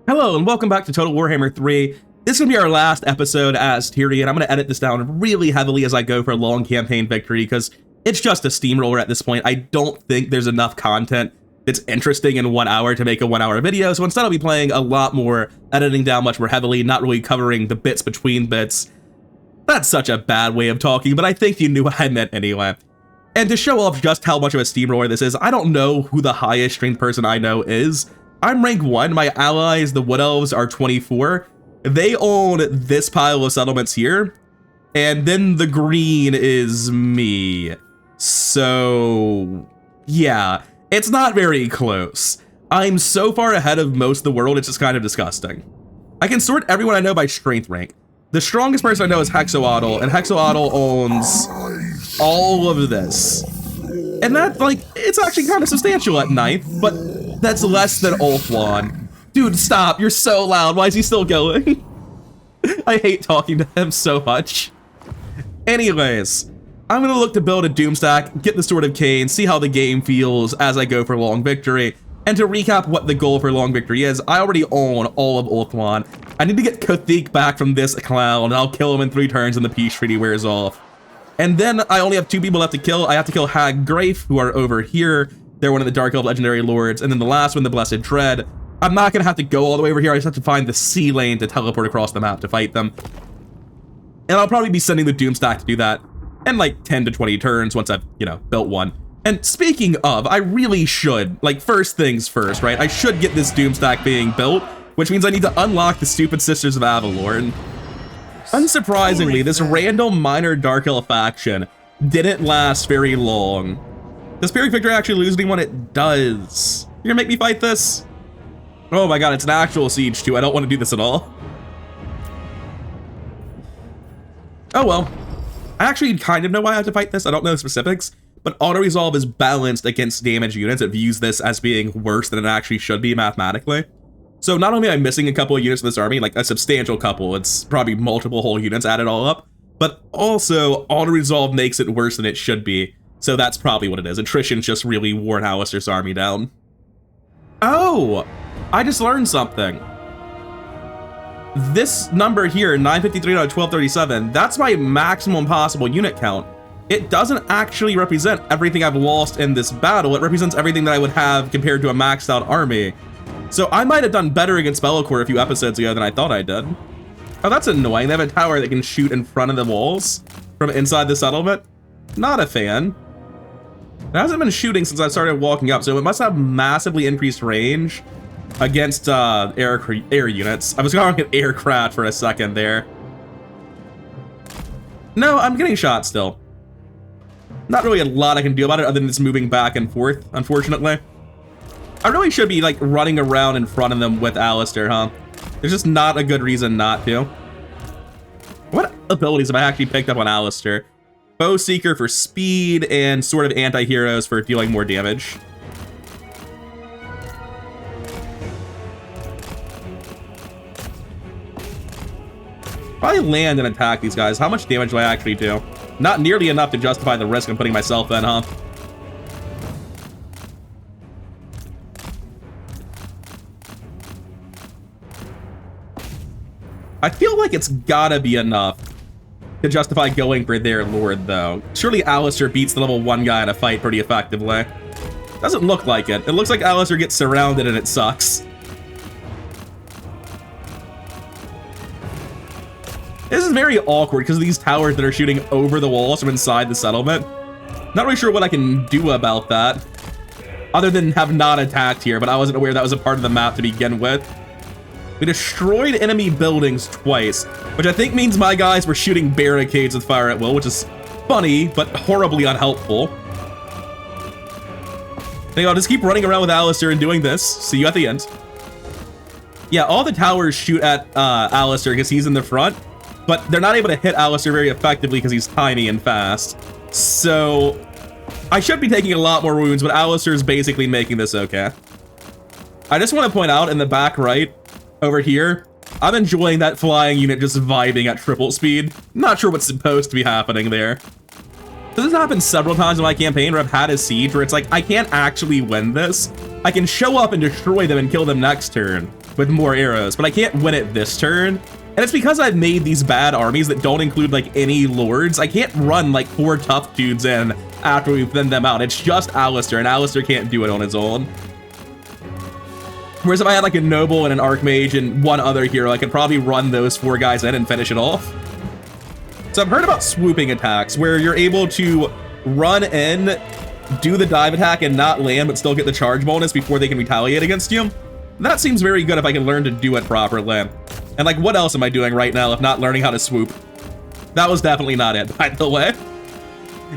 Hello and welcome back to Total Warhammer 3. This is going to be our last episode as Tyrion. I'm going to edit this down really heavily as I go for a long campaign victory because it's just a steamroller at this point. I don't think there's enough content that's interesting in 1 hour to make a 1 hour video, so instead I'll be playing a lot more, editing down much more heavily, not really covering the bits between bits. That's such a bad way of talking, but I think you knew what I meant anyway. And to show off just how much of a steamroller this is, I don't know who the highest strength person I know is. I'm rank 1, my allies, the Wood Elves, are 24. They own this pile of settlements here, and then the green is me. So, yeah, it's not very close. I'm so far ahead of most of the world, it's just kind of disgusting. I can sort everyone I know by strength rank. The strongest person I know is Hexoatl, and Hexoatl owns all of this. And that, like, it's actually kind of substantial at 9th, but that's less than Ulthuan. Dude, stop, you're so loud, why is he still going? I hate talking to him so much. Anyways, I'm gonna look to build a Doomstack, get the Sword of Cain, see how the game feels as I go for long victory. And to recap what the goal for long victory is, I already own all of Ulthuan. I need to get Kothiek back from this clown, and I'll kill him in 3 turns and the peace treaty wears off. And then I only have 2 people left to kill. I have to kill Hag Grafe, who are over here. They're one of the Dark Elf Legendary Lords. And then the last one, the Blessed Dread. I'm not gonna have to go all the way over here. I just have to find the sea lane to teleport across the map to fight them. And I'll probably be sending the Doomstack to do that in like 10 to 20 turns once I've, built one. And speaking of, I really should, like, first things first, right? I should get this Doomstack being built, which means I need to unlock the stupid Sisters of Avalorn. Unsurprisingly, this random minor Dark Elf faction didn't last very long. Does Pyrrhic Victory actually lose anyone? It does. You're gonna make me fight this? Oh my god, it's an actual siege too. I don't want to do this at all. Oh well. I actually kind of know why I have to fight this. I don't know the specifics, but auto-resolve is balanced against damage units. It views this as being worse than it actually should be mathematically. So not only am I missing a couple of units of this army, like a substantial couple, it's probably multiple whole units added all up, but also auto-resolve makes it worse than it should be. So that's probably what it is. Attrition's just really worn Alistair's army down. Oh, I just learned something. This number here, 953 out of 1237, that's my maximum possible unit count. It doesn't actually represent everything I've lost in this battle. It represents everything that I would have compared to a maxed out army. So I might have done better against Be'lakor a few episodes ago than I thought I did. Oh, that's annoying. They have a tower that can shoot in front of the walls from inside the settlement. Not a fan. It hasn't been shooting since I started walking up, so it must have massively increased range against air units. I was calling it aircraft for a second there. No, I'm getting shot still. Not really a lot I can do about it other than just moving back and forth, unfortunately. I really should be, like, running around in front of them with Alistair, huh? There's just not a good reason not to. What abilities have I actually picked up on Alistair? Bow Seeker for speed and sort of anti-heroes for dealing more damage. Probably land and attack these guys. How much damage do I actually do? Not nearly enough to justify the risk I'm putting myself in, huh? I feel like it's gotta be enough to justify going for their lord, though. Surely Alistair beats the level 1 guy in a fight pretty effectively. Doesn't look like it. It looks like Alistair gets surrounded and it sucks. This is very awkward because of these towers that are shooting over the walls from inside the settlement. Not really sure what I can do about that, other than have not attacked here, but I wasn't aware that was a part of the map to begin with. We destroyed enemy buildings twice, which I think means my guys were shooting barricades with fire at will, which is funny, but horribly unhelpful. Anyway, I'll just keep running around with Alistair and doing this. See you at the end. Yeah, all the towers shoot at Alistair because he's in the front, but they're not able to hit Alistair very effectively because he's tiny and fast. So I should be taking a lot more wounds, but Alistair's basically making this okay. I just want to point out in the back right, over here, I'm enjoying that flying unit just vibing at triple speed. Not sure what's supposed to be happening there. This has happened several times in my campaign where I've had a siege where it's like, I can't actually win this. I can show up and destroy them and kill them next turn. with more arrows, but I can't win it this turn. And it's because I've made these bad armies that don't include like any lords. I can't run like 4 tough dudes in after we've thinned them out. It's just Alistair, and Alistair can't do it on his own. Whereas if I had like a noble and an archmage and one other hero, I could probably run those 4 guys in and finish it off. So I've heard about swooping attacks where you're able to run in, do the dive attack and not land, but still get the charge bonus before they can retaliate against you. That seems very good if I can learn to do it properly. And like, what else am I doing right now if not learning how to swoop? That was definitely not it, by the way.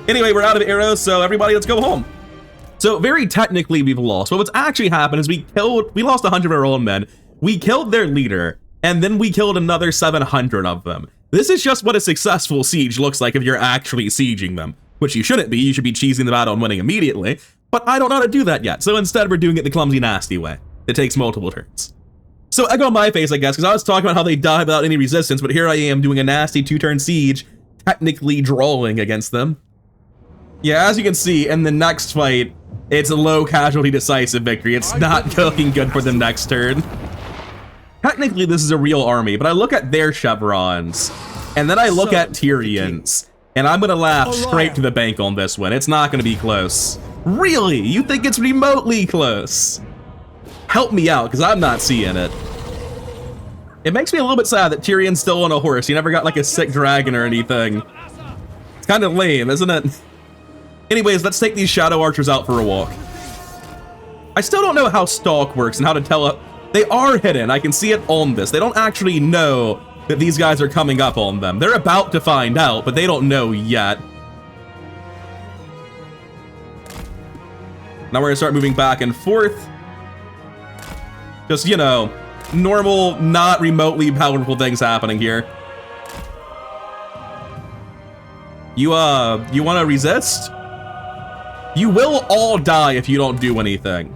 Anyway, we're out of arrows, so everybody, let's go home. So very technically, we've lost. But what's actually happened is we lost 100 of our own men. We killed their leader, and then we killed another 700 of them. This is just what a successful siege looks like if you're actually sieging them, which you shouldn't be. You should be cheesing them out on winning immediately. But I don't know how to do that yet, so instead we're doing it the clumsy, nasty way. It takes multiple turns. So egg on my face, I guess, because I was talking about how they die without any resistance, but here I am doing a nasty 2-turn siege, technically drawing against them. Yeah, as you can see, in the next fight, it's a low casualty decisive victory. It's not looking good for the next turn. Technically, this is a real army, but I look at their chevrons, and then I look at Tyrion's, and I'm gonna laugh straight to the bank on this one. It's not gonna be close. Really? You think it's remotely close? Help me out, because I'm not seeing it. It makes me a little bit sad that Tyrion's still on a horse. He never got like a sick dragon or anything. It's kind of lame, isn't it? Anyways, let's take these shadow archers out for a walk. I still don't know how stalk works and how to tell it. They are hidden. I can see it on this. They don't actually know that these guys are coming up on them. They're about to find out, but they don't know yet. Now we're gonna start moving back and forth. Just, you know, normal, not remotely powerful things happening here. You wanna resist? You will all die if you don't do anything.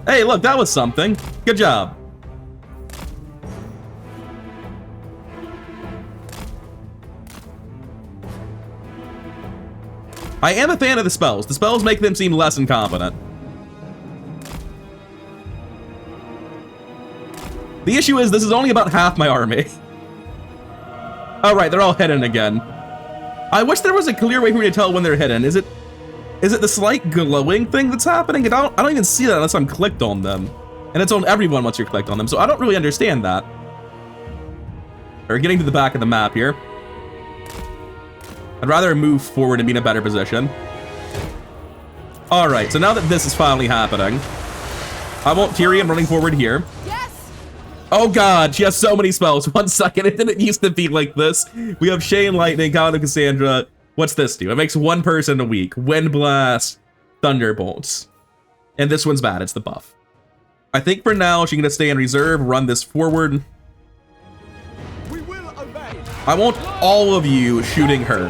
Hey, look, that was something. Good job. I am a fan of the spells. The spells make them seem less incompetent. The issue is this is only about half my army. All right, they're all hidden again. I wish there was a clear way for me to tell when they're hidden. Is it the slight glowing thing that's happening? I don't even see that unless I'm clicked on them. And it's on everyone once you're clicked on them, so I don't really understand that. We're getting to the back of the map here. I'd rather move forward and be in a better position. All right, so now that this is finally happening, I want Tyrion running forward here. Yes. Oh God, she has so many spells. 1 second, it didn't used to be like this. We have Chain Lightning, Count of Cassandra. What's this do? It makes 1 person a week. Wind Blast, Thunderbolts. And this one's bad, it's the buff. I think for now, she's gonna stay in reserve, run this forward. We will obey. I want all of you shooting her.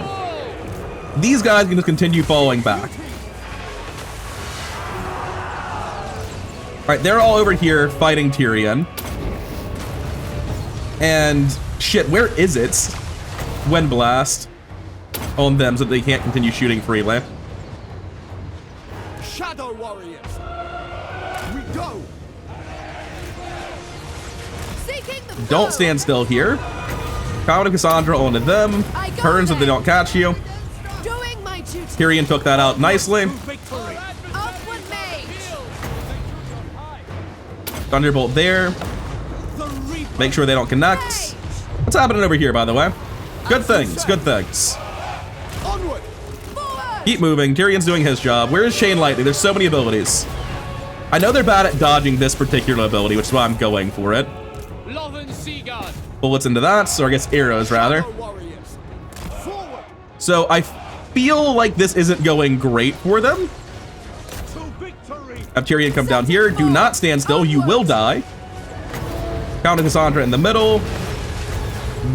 These guys can just continue falling back. All right, they're all over here fighting Tyrion. And shit, where is it? Wind Blast on them so that they can't continue shooting freely. Shadow warriors. We go. Don't stand still here. Count of Cassandra onto them. Turns if they don't catch you. Tyrion took that out nicely. Thunderbolt there. Make sure they don't connect. What's happening over here, by the way? Good things, good things. Keep moving. Tyrion's doing his job. Where is Chain Lightning? There's so many abilities. I know they're bad at dodging this particular ability, which is why I'm going for it. Bullets into that, or I guess arrows, rather. So I feel like this isn't going great for them. Have Tyrion come down here. Do not stand still. You will die. Count of Cassandra in the middle.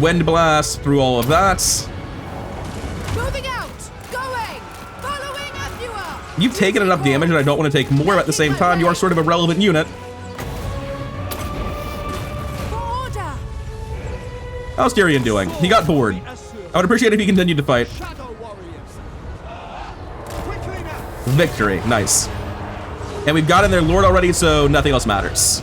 Wind Blast through all of that. Moving out. Going. Following as you are. You've taken enough damage and I don't want to take more. At the same time, you are sort of a relevant unit. How's Tyrion doing? He got bored. I would appreciate it if he continued to fight. And we've got in their lord already, so nothing else matters.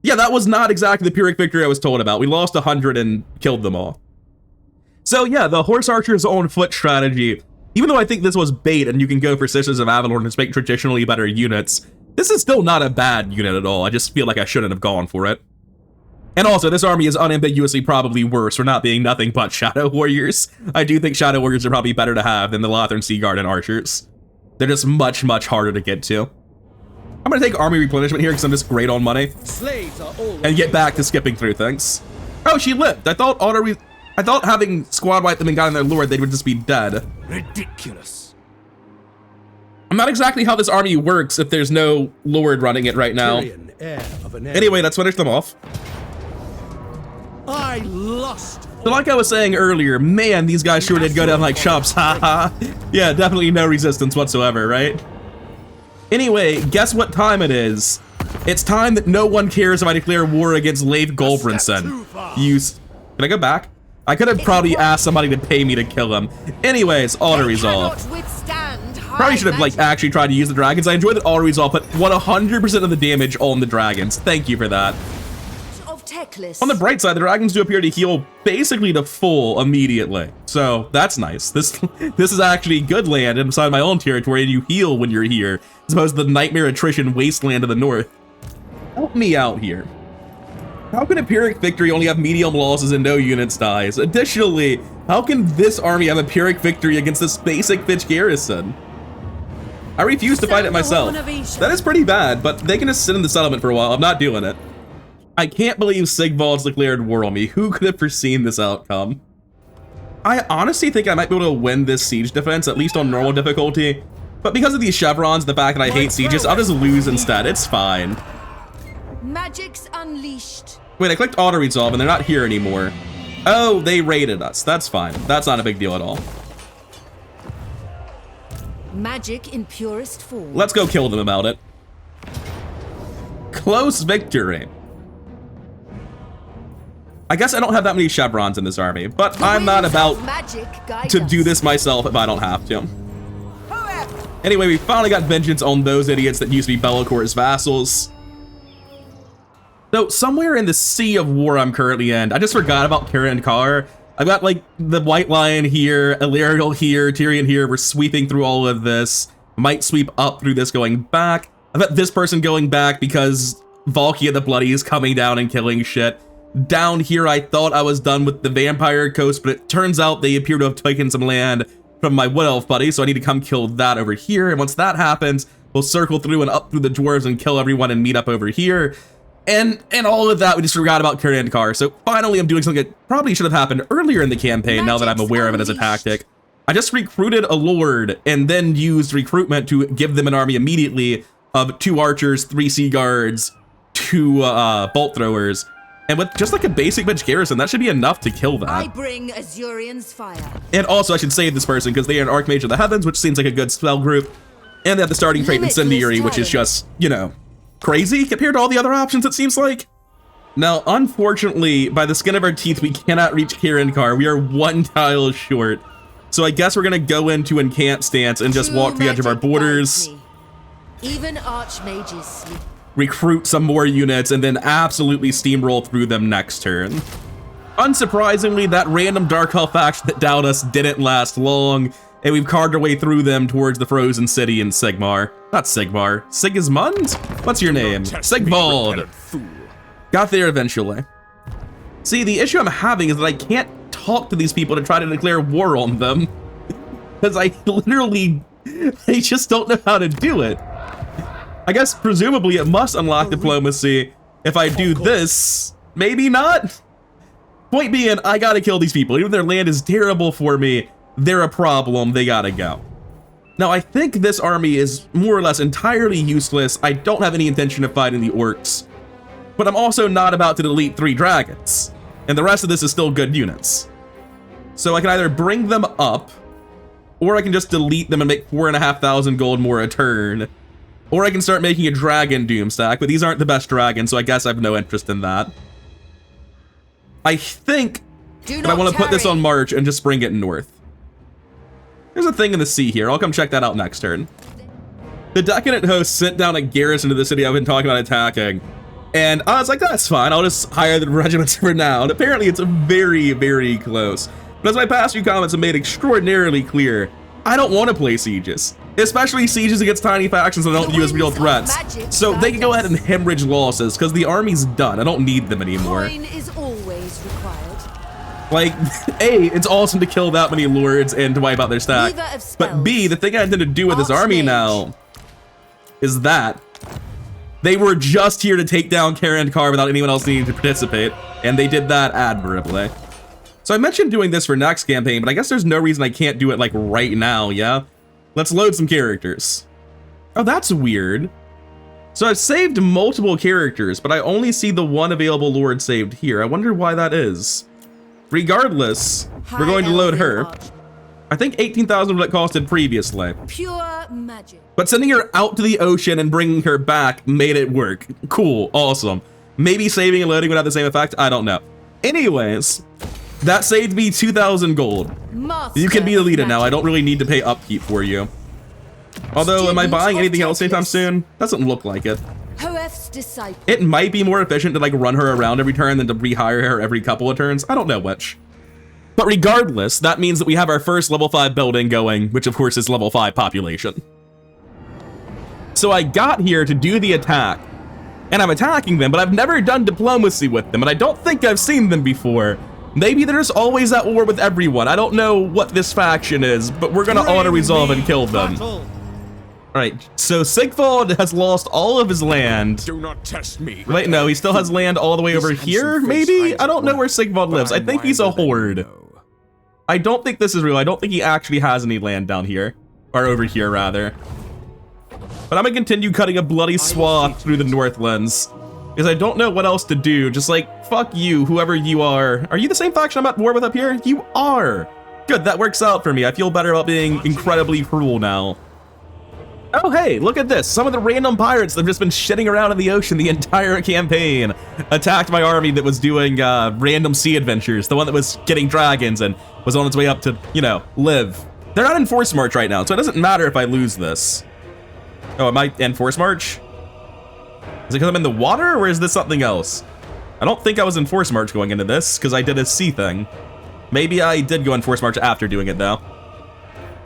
Yeah, that was not exactly the Pyrrhic victory I was told about. We lost 100 and killed them all. So yeah, the horse archers on foot strategy, even though I think this was bait and you can go for Sisters of Avalon to make traditionally better units, this is still not a bad unit at all. I just feel like I shouldn't have gone for it. And also, this army is unambiguously probably worse for not being nothing but Shadow Warriors. I do think Shadow Warriors are probably better to have than the Lothern Sea Guard and Archers. They're just much, much harder to get to. I'm gonna take army replenishment here because I'm just great on money. Slaves are all And get back to skipping through things. Oh, she lived. I thought having squad wiped them and gotten their lord, they would just be dead. ridiculous. I'm not exactly how this army works if there's no lord running it right now. Tyrian, heir of an Anyway, let's finish them off. I lust. So like I was saying earlier, man, these guys sure did go down like chumps, haha. Yeah, definitely no resistance whatsoever, right? Anyway, guess what time it is? It's time that no one cares if I declare war against Leif Golbranson. Can I go back? I could have probably asked somebody to pay me to kill him. Anyways, auto-resolve. Probably should have like actually tried to use the dragons. I enjoyed that auto-resolve put 100% of the damage on the dragons. Thank you for that. On the bright side, the dragons do appear to heal basically to full immediately. So that's nice. This is actually good land inside my own territory, and you heal when you're here, as opposed to the nightmare attrition wasteland to the north. Help me out here. How can a Pyrrhic victory only have medium losses and no units dies? Additionally, how can this army have a Pyrrhic victory against this basic bitch garrison? I refuse to fight it myself. That is pretty bad, but they can just sit in the settlement for a while. I'm not doing it. I can't believe Sigvald's declared war on me. Who could have foreseen this outcome? I honestly think I might be able to win this siege defense, at least on normal difficulty. But because of these chevrons, the fact that I hate sieges, I'll just lose instead. It's fine. Magic's unleashed. Wait, I clicked auto-resolve and they're not here anymore. Oh, they raided us. That's fine. That's not a big deal at all. Magic in purest form. Let's go kill them about it. Close victory. I guess I don't have that many chevrons in this army, but I'm not about to do this myself if I don't have to. Anyway, we finally got vengeance on those idiots that used to be Bellacor's vassals. So somewhere in the sea of war I'm currently in, I just forgot about Karen Carr. I've got like the White Lion here, Illyrial here, Tyrion here. We're sweeping through all of this. Might sweep up through this going back. I've got this person going back because Valkia the Bloody is coming down and killing shit. Down here, I thought I was done with the vampire coast, but it turns out they appear to have taken some land from my wood elf buddy, so I need to come kill that over here. And once that happens, we'll circle through and up through the dwarves and kill everyone and meet up over here. And all of that, we just forgot about Karankar. So finally, I'm doing something that probably should have happened earlier in the campaign, now that I'm aware of it as a tactic. I just recruited a lord and then used recruitment to give them an army immediately of 2 archers, 3 sea guards, 2 bolt throwers. And with just like a basic bitch garrison, that should be enough to kill that. I bring Azurian's fire. And also, I should save this person because they are an Archmage of the Heavens, which seems like a good spell group. And they have the starting trait Incendiary, which is just, you know, crazy compared to all the other options, it seems like. Now, unfortunately, by the skin of our teeth, we cannot reach Karankar. We are 1 tile short. So I guess we're going to go into Encant stance and just walk to the edge of our borders. Even archmages sleep. Recruit some more units, and then absolutely steamroll through them next turn. Unsurprisingly, that random Dark Elf faction that downed us didn't last long, and we've carved our way through them towards the Frozen City in Sigmar. Not Sigmar. Sigismund? What's your name? Sigvald. Got there eventually. See, the issue I'm having is that I can't talk to these people to try to declare war on them. Because I just don't know how to do it. I guess presumably it must unlock diplomacy if I do this. Maybe not? Point being, I gotta kill these people. Even if their land is terrible for me, they're a problem, they gotta go. Now, I think this army is more or less entirely useless. I don't have any intention of fighting the orcs. But I'm also not about to delete 3 dragons. And the rest of this is still good units. So I can either bring them up, or I can just delete them and make 4,500 gold more a turn. Or I can start making a dragon doom stack, but these aren't the best dragons, so I guess I have no interest in that. I think that I want to put this on March and just bring it north. There's a thing in the sea here. I'll come check that out next turn. The decadent host sent down a garrison to the city I've been talking about attacking. And I was like, that's fine. I'll just hire the regiments for now. And apparently it's very, very close. But as my past few comments have made extraordinarily clear, I don't want to play sieges. Especially sieges against tiny factions that I don't view as real threats. So they can go ahead and hemorrhage losses because the army's done. I don't need them anymore. Coin is always required. Like, A, it's awesome to kill that many lords and to wipe out their stack. But B, the thing I intend to do with this army now is that they were just here to take down Karen Carr without anyone else needing to participate, and they did that admirably. So I mentioned doing this for next campaign, but I guess there's no reason I can't do it like right now, yeah? Let's load some characters. Oh, that's weird. So I've saved multiple characters, but I only see the one available lord saved here. I wonder why that is. Regardless, we're going to load her. I think 18,000 what it costed previously. Pure magic. But sending her out to the ocean and bringing her back made it work. Cool, awesome. Maybe saving and loading would have the same effect, I don't know. Anyways, that saved me 2,000 gold. You can be the leader now, I don't really need to pay upkeep for you. Although, am I buying anything else anytime soon? Doesn't look like it. Hoef's disciple. It might be more efficient to like run her around every turn than to rehire her every couple of turns. I don't know which. But regardless, that means that we have our first level 5 building going, which of course is level 5 population. So I got here to do the attack, and I'm attacking them, but I've never done diplomacy with them, and I don't think I've seen them before. Maybe they're just always at war with everyone. I don't know what this faction is, but we're gonna auto-resolve and kill them. Alright, so Sigvald has lost all of his land. Do not test me. Wait, no, he still has land all the way over here, maybe? I don't know where Sigvald lives. I think he's a horde. I don't think this is real. I don't think he actually has any land down here. Or over here, rather. But I'm gonna continue cutting a bloody swath through the Northlands. Because I don't know what else to do. Just like, fuck you, whoever you are. Are you the same faction I'm at war with up here? You are! Good, that works out for me. I feel better about being incredibly cruel now. Oh hey, look at this. Some of the random pirates that have just been shitting around in the ocean the entire campaign attacked my army that was doing random sea adventures. The one that was getting dragons and was on its way up to, you know, live. They're not in force march right now, so it doesn't matter if I lose this. Oh, am I in force march? Is it because I'm in the water, or is this something else? I don't think I was in force march going into this, because I did a sea thing. Maybe I did go in force march after doing it, though.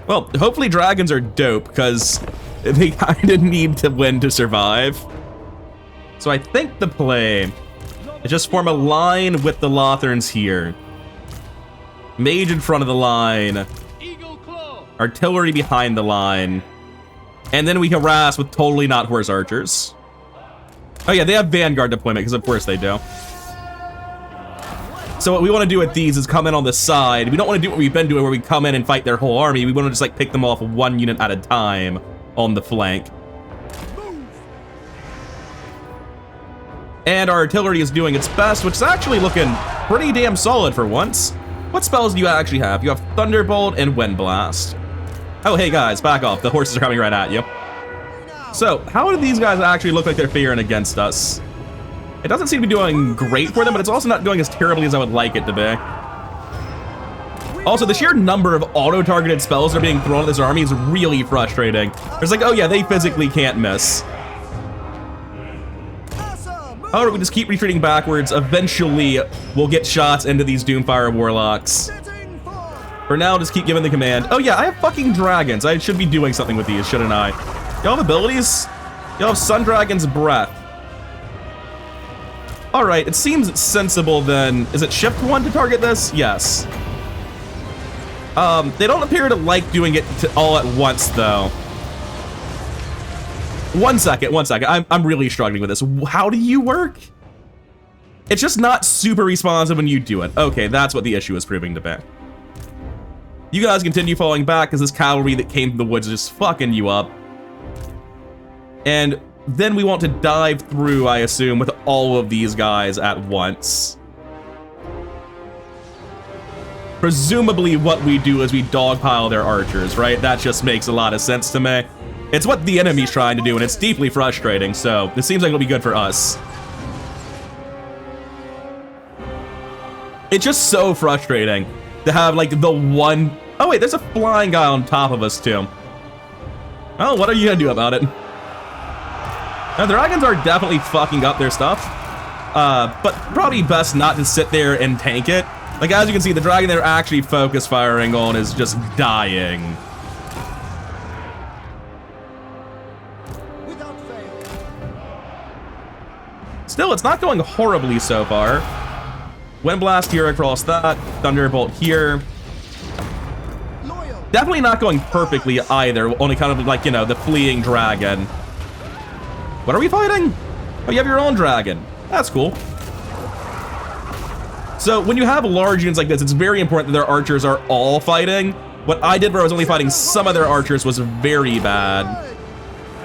Well, hopefully dragons are dope, because they kind of need to win to survive. So I think the play is just form a line with the Lotherns here. Mage in front of the line. Artillery behind the line. And then we harass with totally not horse archers. Oh yeah, they have Vanguard deployment, because of course they do. So what we want to do with these is come in on the side. We don't want to do what we've been doing where we come in and fight their whole army. We want to just like pick them off one unit at a time on the flank. And our artillery is doing its best, which is actually looking pretty damn solid for once. What spells do you actually have? You have Thunderbolt and Wind Blast. Oh, hey guys, back off. The horses are coming right at you. So, how do these guys actually look like they're faring against us? It doesn't seem to be doing great for them, but it's also not doing as terribly as I would like it to be. Also, the sheer number of auto-targeted spells that are being thrown at this army is really frustrating. It's like, oh yeah, they physically can't miss. However, we just keep retreating backwards. Eventually, we'll get shots into these Doomfire Warlocks. For now, just keep giving the command. Oh yeah, I have fucking dragons. I should be doing something with these, shouldn't I? Y'all have abilities? Y'all have Sun Dragon's Breath. Alright, it seems sensible then. Is it shift 1 to target this? Yes. They don't appear to like doing it all at once, though. One second. I'm really struggling with this. How do you work? It's just not super responsive when you do it. Okay, that's what the issue is proving to be. You guys continue falling back because this cavalry that came from the woods is just fucking you up. And then we want to dive through, I assume, with all of these guys at once. Presumably what we do is we dogpile their archers, right? That just makes a lot of sense to me. It's what the enemy's trying to do, and it's deeply frustrating, so this seems like it'll be good for us. It's just so frustrating to have, like, the one Oh wait, there's a flying guy on top of us too. Oh, what are you gonna do about it? Now, the dragons are definitely fucking up their stuff. But probably best not to sit there and tank it. Like, as you can see, the dragon they're actually focus firing on is just dying. Without fail. Still, it's not going horribly so far. Wind blast here across that. Thunderbolt here. Loyal. Definitely not going perfectly either, on account of, like, you know, the fleeing dragon. What are we fighting? Oh, you have your own dragon. That's cool. So when you have large units like this, it's very important that their archers are all fighting. What I did where I was only fighting some of their archers was very bad.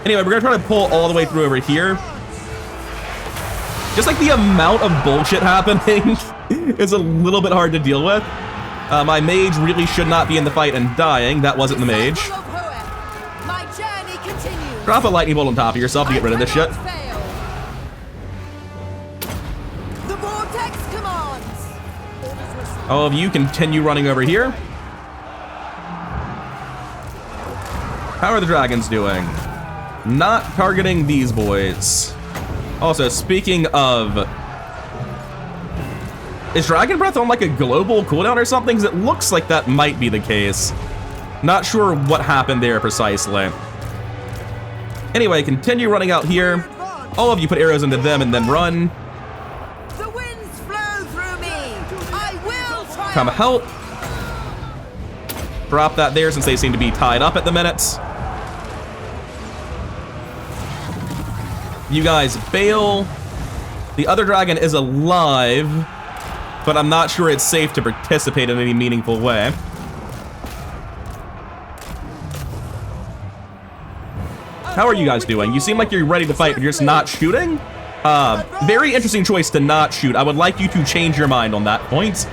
Anyway, we're gonna try to pull all the way through over here. Just like the amount of bullshit happening is a little bit hard to deal with. My mage really should not be in the fight and dying. That wasn't the mage. My journey continues. Drop a lightning bolt on top of yourself to get rid of this shit. Fail. The vortex commands. All of you continue running over here. How are the dragons doing? Not targeting these boys. Also, speaking of... Is Dragon Breath on like a global cooldown or something? Because it looks like that might be the case. Not sure what happened there precisely. Anyway, continue running out here. All of you put arrows into them and then run. The winds flow through me. I will try. Come help. Drop that there since they seem to be tied up at the minute. You guys bail. The other dragon is alive, but I'm not sure it's safe to participate in any meaningful way. How are you guys doing? You seem like you're ready to fight, but you're just not shooting? Very interesting choice to not shoot. I would like you to change your mind on that point.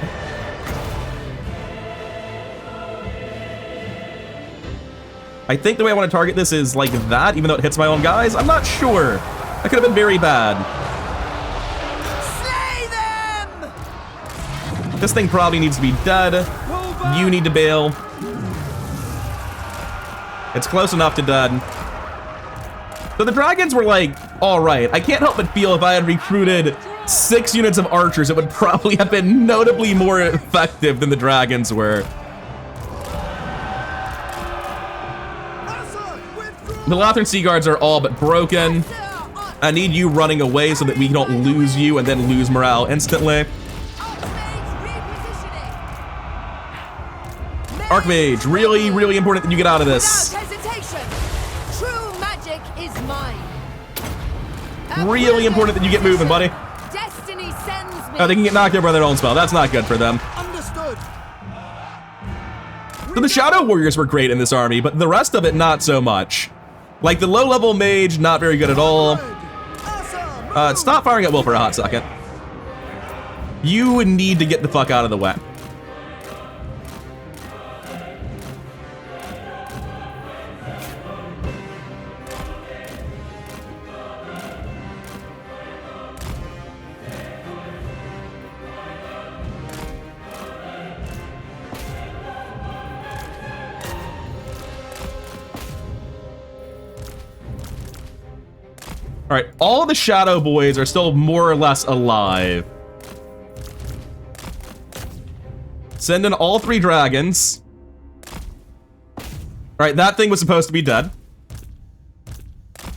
I think the way I want to target this is like that, even though it hits my own guys. I'm not sure. That could have been very bad. Slay them! This thing probably needs to be dead. You need to bail. It's close enough to dead. So the dragons were like, all right. I can't help but feel if I had recruited 6 units of archers, it would probably have been notably more effective than the dragons were. The Lothran Sea Guards are all but broken. I need you running away so that we don't lose you and then lose morale instantly. Archmage, really, really important that you get out of this. Without hesitation, true magic is mine. Really important that you get moving, buddy. Destiny sends me. Oh, they can get knocked over by their own spell. That's not good for them. Understood. So the Shadow Warriors were great in this army, but the rest of it, not so much. Like the low-level mage, not very good at all. Stop firing at will for a hot second. You need to get the fuck out of the way. All right, all the Shadow Boys are still more or less alive. Send in all 3 dragons. All right, that thing was supposed to be dead.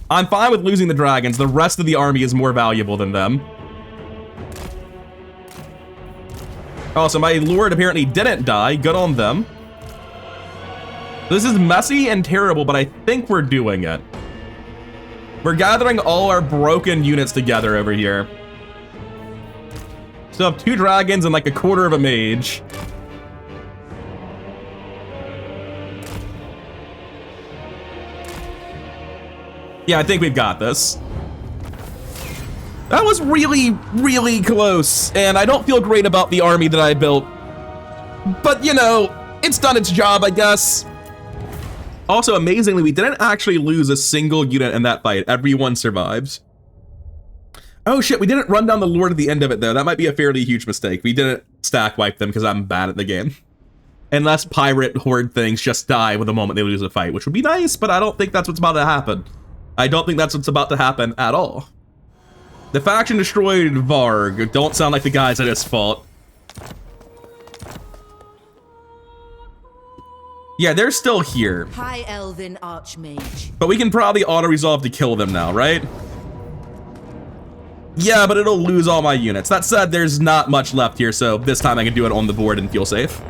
I'm fine with losing the dragons. The rest of the army is more valuable than them. Also, my lord apparently didn't die. Good on them. This is messy and terrible, but I think we're doing it. We're gathering all our broken units together over here. Still have 2 dragons and like a quarter of a mage. Yeah, I think we've got this. That was really, really close, and I don't feel great about the army that I built. But, you know, it's done its job, I guess. Also, amazingly, we didn't actually lose a single unit in that fight. Everyone survived. Oh shit, we didn't run down the Lord at the end of it, though. That might be a fairly huge mistake. We didn't stack wipe them because I'm bad at the game. unless pirate horde things just die with the moment they lose a fight, which would be nice, but I don't think that's what's about to happen. I don't think that's what's about to happen at all. The faction destroyed Varg. Don't sound like the guys at his fault. Yeah, they're still here. High Elven Archmage. But we can probably auto-resolve to kill them now, right? Yeah, but it'll lose all my units. That said, there's not much left here, so this time I can do it on the board and feel safe.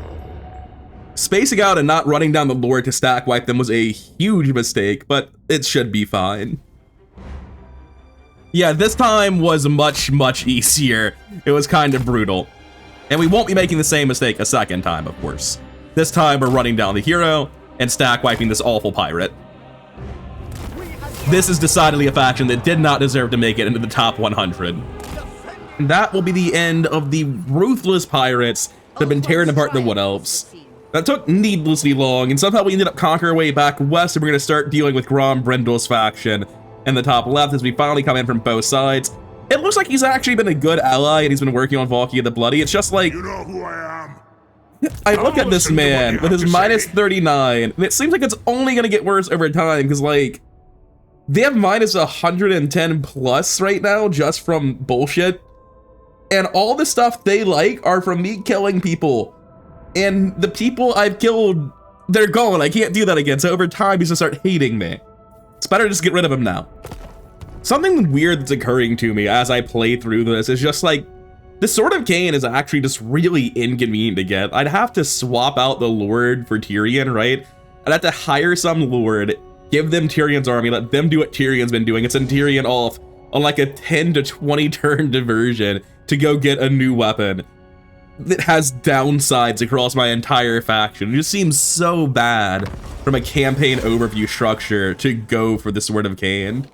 Spacing out and not running down the lord to stack wipe them was a huge mistake, but it should be fine. Yeah, this time was much, much easier. It was kind of brutal. And we won't be making the same mistake a second time, of course. This time we're running down the hero and stack wiping this awful pirate. This is decidedly a faction that did not deserve to make it into the top 100. And that will be the end of the ruthless pirates that have been tearing apart the Wood Elves. That took needlessly long, and somehow we ended up conquering our way back west, and we're going to start dealing with Grom Brindle's faction in the top left as we finally come in from both sides. It looks like he's actually been a good ally, and he's been working on Valkyria the Bloody. It's just like... You know who I am. I look at this man with his minus 39, and it seems like it's only going to get worse over time, because, like, they have minus 110 plus right now just from bullshit, and all the stuff they like are from me killing people. And the people I've killed, they're gone. I can't do that again. So over time, he's gonna start hating me. It's better to just get rid of him now. Something weird that's occurring to me as I play through this is just like, the Sword of Cain is actually just really inconvenient to get. I'd have to swap out the Lord for Tyrion, right? I'd have to hire some Lord, give them Tyrion's army, let them do what Tyrion's been doing, and send Tyrion off on like a 10 to 20 turn diversion to go get a new weapon that has downsides across my entire faction. It just seems so bad from a campaign overview structure to go for the Sword of Cain.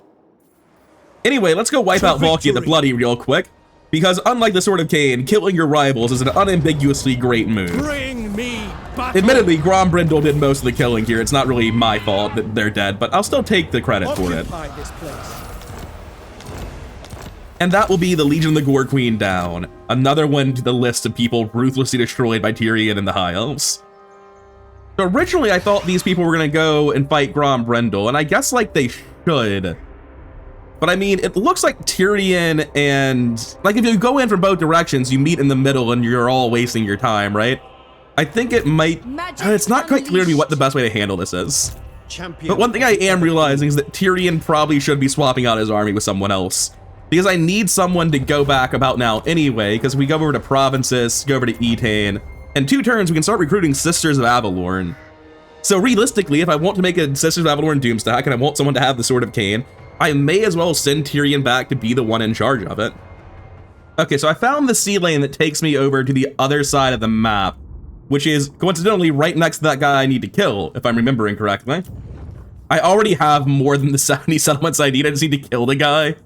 Anyway, let's go wipe out Valkyria the Bloody real quick, because unlike the Sword of Cain, killing your rivals is an unambiguously great move. Bring me battle. Admittedly, Grom Brindle did most of the killing here. It's not really my fault that they're dead, but I'll still take the credit for it. Occupy this place. And that will be the Legion of the Gore Queen down. Another one to the list of people ruthlessly destroyed by Tyrion and the High Elves. So originally I thought these people were gonna go and fight Grom Brindle, and I guess like they should. But I mean, it looks like Tyrion and, like if you go in from both directions, you meet in the middle and you're all wasting your time, right? I think it might, it's not quite clear to me what the best way to handle this is. But one thing I am realizing is that Tyrion probably should be swapping out his army with someone else, because I need someone to go back about now anyway, because we go over to Provinces, go over to Etain, in 2 turns we can start recruiting Sisters of Avalorn. So realistically, if I want to make a Sisters of Avalorn Doomstack and I want someone to have the Sword of Cain, I may as well send Tyrion back to be the one in charge of it. Okay, so I found the sea lane that takes me over to the other side of the map, which is coincidentally right next to that guy I need to kill, if I'm remembering correctly. I already have more than the 70 settlements I need. I just need to kill the guy.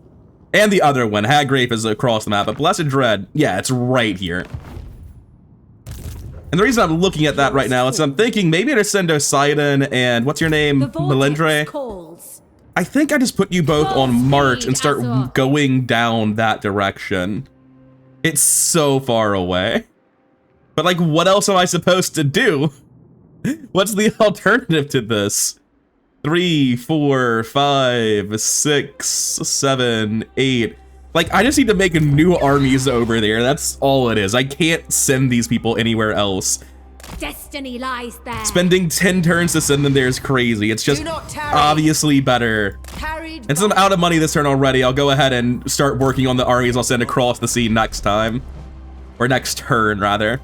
And the other one, Haggrafe, is across the map, but Blessed Dread, yeah, it's right here. And the reason I'm looking at that right now is I'm thinking maybe I just send Poseidon and what's your name, Melindre? I think I just put you both on march and start going down that direction. It's so far away. But like, what else am I supposed to do? What's the alternative to this? 3, 4, 5, 6, 7, 8. Like, I just need to make new armies over there. That's all it is. I can't send these people anywhere else. Destiny lies there. Spending 10 turns to send them there is crazy. It's just obviously better. And since I'm out of money this turn already, I'll go ahead and start working on the armies I'll send across the sea next time. Or next turn, rather.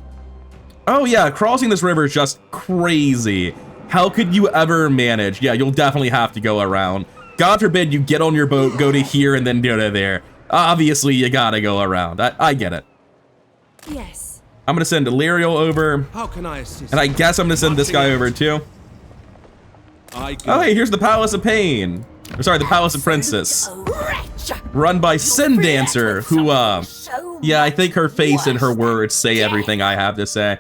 Oh yeah, crossing this river is just crazy. How could you ever manage? Yeah, you'll definitely have to go around. God forbid you get on your boat, go to here, and then go to there. Obviously, you gotta go around. I get it. Yes. I'm gonna send Illyrio over. How can I assist? And I guess I'm gonna send this guy over too. Oh, hey, here's the Palace of Pain. Or sorry, the Palace of Princess. Run by Sin Dancer, who, yeah, I think her face and her words say everything I have to say.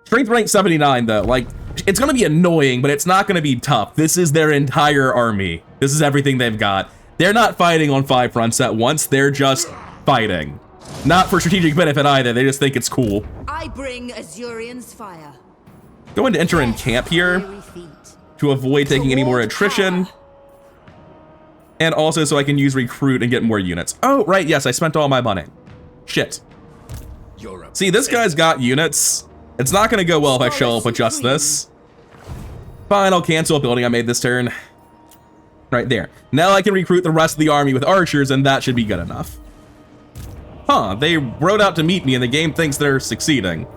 Strength rank 79, though. Like, it's gonna be annoying, but it's not gonna be tough. This is their entire army. This is everything they've got. They're not fighting on 5 fronts at once. They're just fighting. Not for strategic benefit either. They just think it's cool. I bring Azurian's fire. Going to enter in camp here to avoid taking any more attrition. And also so I can use recruit and get more units. Oh, right, yes, I spent all my money. Shit. See, this guy's got units. It's not gonna go well if I show up with just this. Fine, I'll cancel a building I made this turn. Right there. Now I can recruit the rest of the army with archers, and that should be good enough. Huh, they rode out to meet me and the game thinks they're succeeding.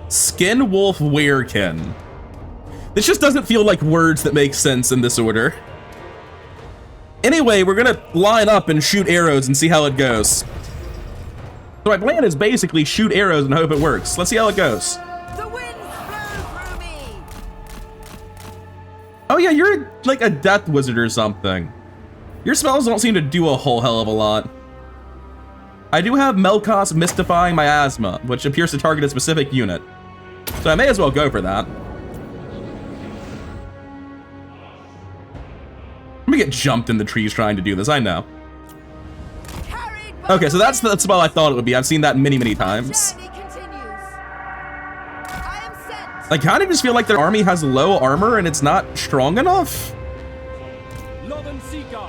Skin Wolf Werekin. This just doesn't feel like words that make sense in this order. Anyway, we're gonna line up and shoot arrows and see how it goes. So my plan is basically shoot arrows and hope it works. Let's see how it goes. The winds blow through me. Oh yeah, you're like a death wizard or something. Your spells don't seem to do a whole hell of a lot. I do have Melkos Mystifying Miasma, which appears to target a specific unit. So I may as well go for that. I'm gonna get jumped in the trees trying to do this, I know. Okay, so that's the spell I thought it would be. I've seen that many, many times. I kind of just feel like their army has low armor and it's not strong enough. Love Seeker.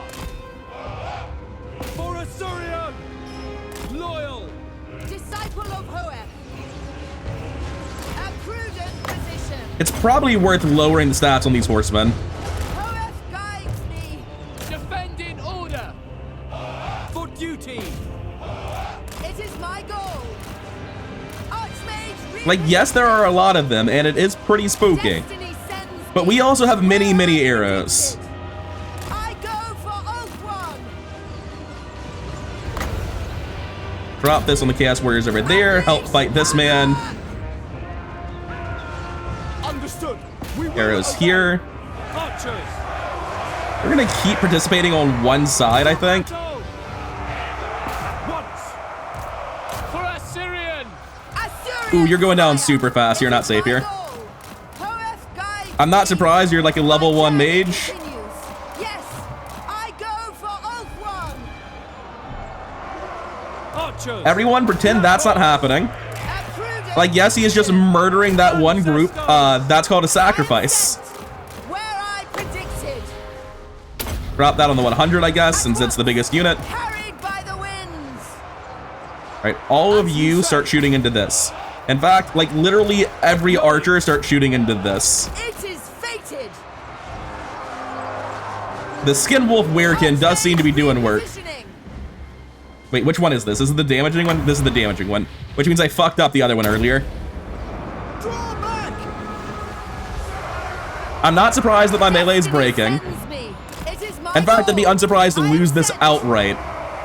For a Tyrion. Loyal. Disciple of Hoeth. A prudent position. It's probably worth lowering the stats on these horsemen. Hoeth guides me. Defend in order. For duty. It is my goal. Archmage. Like, yes, there are a lot of them, and it is pretty spooky. Destiny sends But we also have many, many arrows. I go for Oath One. Drop this on the Chaos Warriors over there. Help fight this man. Understood. We will Arrows obey. here. Archers. We're gonna keep participating on one side, I think. Once. For Assyrian. Ooh, you're going down super fast. You're not safe here. I'm not surprised. You're like a level 1 mage. Yes, I go for Oath One. Archers. Everyone pretend that's not happening. Like, yes, he is just murdering that one group. That's called a sacrifice. Where I predicted. Drop that on the 100, I guess, since it's the biggest unit. Carried by the winds. Right, all of you start shooting into this. In fact, like, literally every archer start shooting into this. It is fated. The Skin Wolf Werekin does seem to be doing work. Positioning. Wait, which one is this? This is the damaging one? This is the damaging one. Which means I fucked up the other one earlier. Draw back. I'm not surprised that my melee is breaking. Sends me. It is my In fact, I'd be goal. unsurprised to I lose this accept. outright.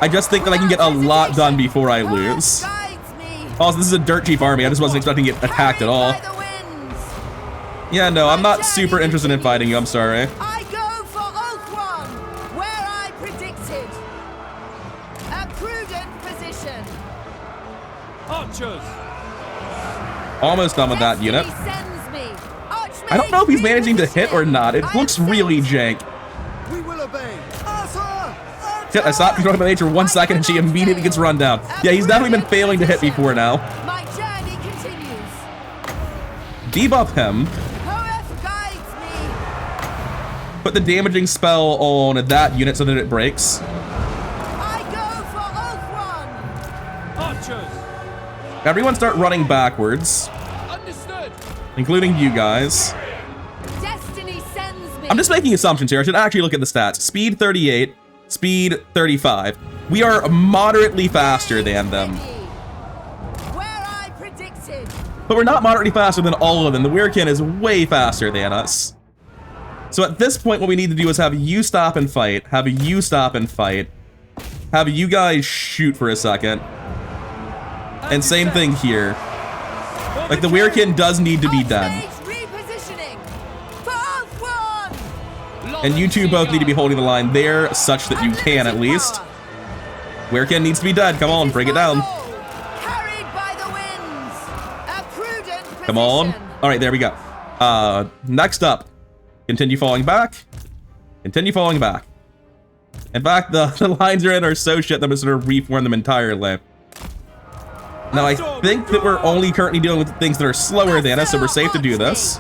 I just think that I can get a lot done before I lose. Guides me. Also, this is a dirt chief army. I just wasn't expecting to get attacked at all. Carried by the winds. Yeah, no, I'm not super interested in fighting you. I'm sorry. I go for Oath One, where I predicted. A prudent position. Archers. Almost done with that unit. Destiny sends me. I don't know if he's managing to hit or not. It looks really jank. We will obey. Shit, I stopped controlling my mage for 1 second and she immediately gets run down. Yeah, he's definitely been failing to hit before now. My journey continues. Debuff him. Hoeth guides me. Put the damaging spell on that unit so that it breaks. I go for Oath One. Archers. Everyone start running backwards, Understood. including you guys. Destiny sends me. I'm just making assumptions here. I should actually look at the stats. Speed 38, speed 35. We are moderately faster than them. Where I predicted. But we're not moderately faster than all of them. The Werekin is way faster than us. So at this point, what we need to do is have you stop and fight, have you stop and fight, have you guys shoot for a second. And same thing here. Like, the Werekin does need to be dead. Archmage repositioning. For Oath One. And you two both need to be holding the line there, such that you can at least. Werekin needs to be dead. Come on, break it down. Carried by the winds. A prudent position. Come on. All right, there we go. Next up, continue falling back. Continue falling back. In fact, the lines you're in are so shit that I'm just gonna reform them entirely. Now, I think that we're only currently dealing with things that are slower than us, so we're safe to do this.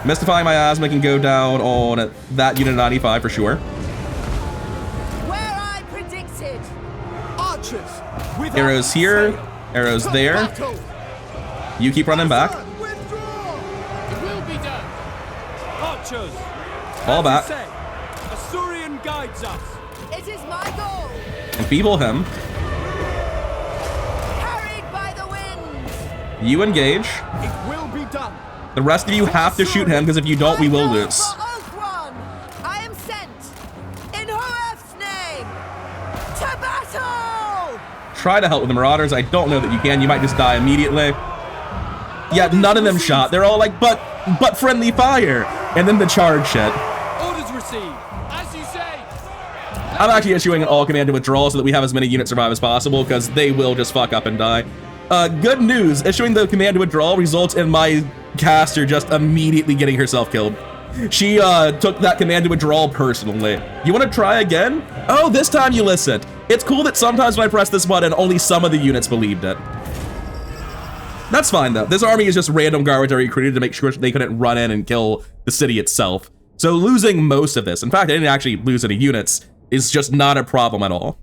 Mystifying Miasma can go down on that unit 95 for sure. Where I predicted. Archers. Without Arrows here, fail. arrows To there. battle. You keep running back. Withdraw. It will be done. Archers. Fall As you back. say, Asturian guides us. It is my goal. Enfeeble him. Carried by the wind. You engage. It will be done. The rest of you have to shoot him, because if you don't, we will I go lose. for Oath One. I am sent. In Hoef's name. To battle. Try to help with the Marauders. I don't know that you can. You might just die immediately. Yeah, none of them shot. They're all like, but friendly fire. And then the charge shit. Orders received. As you say. I'm actually issuing an all command to withdraw so that we have as many units survive as possible, because they will just fuck up and die. Good news. Issuing the command to withdraw results in my caster just immediately getting herself killed. She took that command to withdraw personally. You want to try again? Oh, this time you listened. It's cool that sometimes when I press this button, only some of the units believed it. That's fine though. This army is just random garbage I recruited to make sure they couldn't run in and kill the city itself. So losing most of this, in fact, I didn't actually lose any units, is just not a problem at all.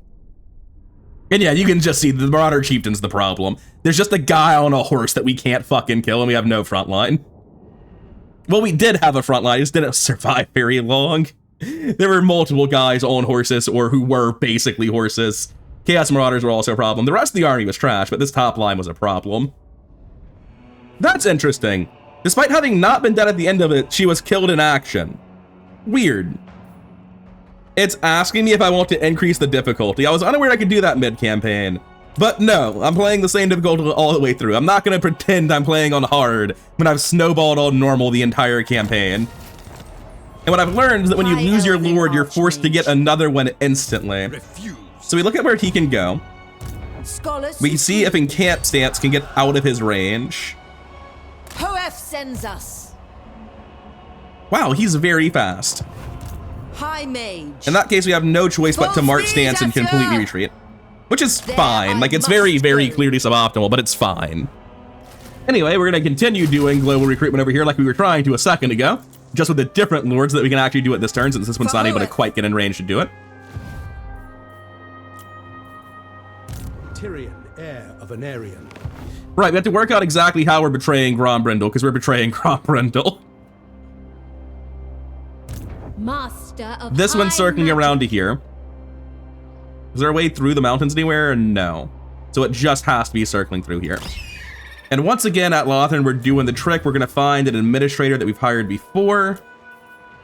And yeah, you can just see the Marauder Chieftain's the problem. There's just a guy on a horse that we can't fucking kill, and we have no front line. Well, we did have a front line, it just didn't survive very long. There were multiple guys on horses, or who were basically horses. Chaos Marauders were also a problem. The rest of the army was trash, but this top line was a problem. That's interesting. Despite having not been dead at the end of it, she was killed in action. Weird. It's asking me if I want to increase the difficulty. I was unaware I could do that mid-campaign. But no, I'm playing the same difficulty all the way through. I'm not going to pretend I'm playing on hard when I've snowballed on normal the entire campaign. And what I've learned is that when you lose your lord, you're forced to get another one instantly. Refuse. So we look at where he can go. Scholars. We can see if Encamp Stance can get out of his range. Hoef sends us. Wow, he's very fast. High Mage. In that case, we have no choice but to Full march speed, stance and Archer! completely retreat. Which is There fine. I Like, it's must very, very go. clearly suboptimal, but it's fine. Anyway, we're going to continue doing global recruitment over here like we were trying to a second ago. Just with the different lords that we can actually do it this turn, since this one's not able to quite get in range to do it. Tyrion, heir of an Aryan. Right, we have to work out exactly how we're betraying Grombrindle, because we're betraying Grombrindle. Master of This one's high circling magic. around to here. Is there a way through the mountains anywhere? No. So it just has to be circling through here. And once again, at Lothern, we're doing the trick. We're going to find an administrator that we've hired before.